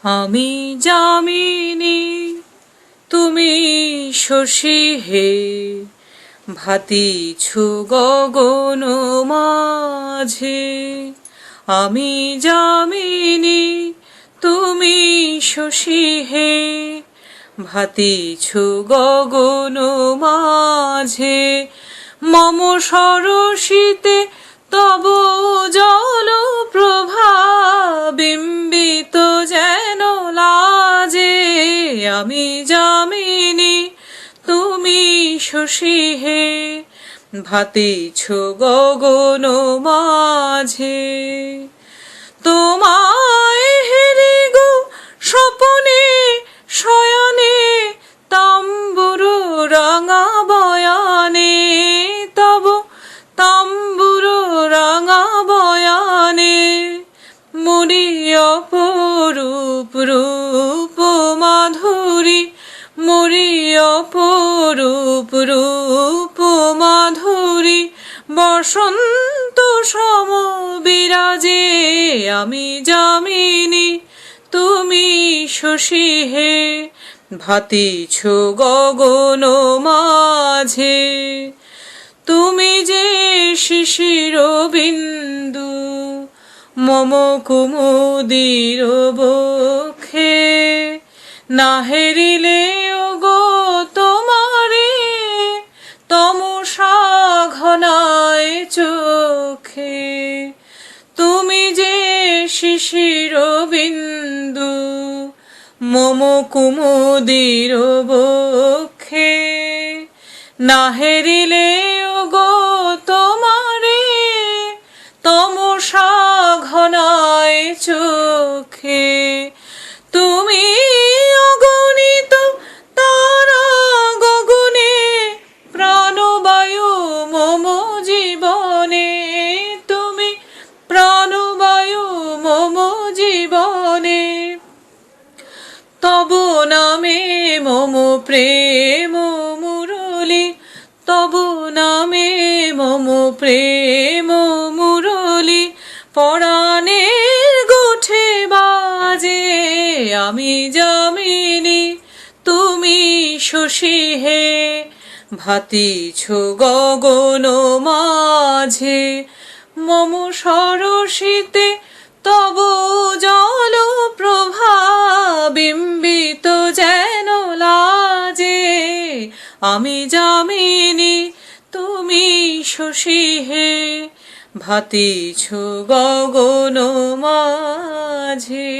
আমি যামিনী তুমি শশী হে, ভাতিছ গগন মাঝে। আমি যামিনী তুমি শশী হে, ভাতিছ গগন মাঝে। মম সরসিতে তব জল প্রভা, বিম্বিত যেন লাজে। আমি যামিনী তুমি শশী হে, ভাতিছ গগন মাঝে। তোমায় হেরি গো স্বপনে শয়নে, তাম্বুর রাঙা বয়ানে। তব তাম্বুর রাঙা বয়ানে, মরি অপরূপ রূপ মাধুরী, মরি অপরূপ রূপ মাধুরী। বসন্ত সম বিরাজে, আমি যামিনী তুমি শশী হে, ভাতিছ গগন মাঝে। তুমি যে শিশির বিন্দু মম কুমুদির বক্ষে, না হেরিলে ওগো তোমারে তমসা ঘনায় চোখে। তুমি যে শিশির বিন্দু মম কুমুদির বক্ষে, না হেরিলে ওগো তোমারে তমসা ঘনায় চোখে। তুমি অগণিত তারা গগনে, প্রাণবায়ু মম জীবনে। তুমি প্রাণবায়ু মম জীবনে, তব নামে মম প্রেম মুরলি, তব নামে মম প্রেম মুরলি। পরাণের গোঠে বাজে, আমি যামিনী তুমি শশী হে, ভাতিছ গগন মাঝে। মম সরসিতে তব জল প্রভা, বিম্বিত যেন লাজে। আমি যামিনী তুমি শশী হে, ভাতিছ গগন মাঝে।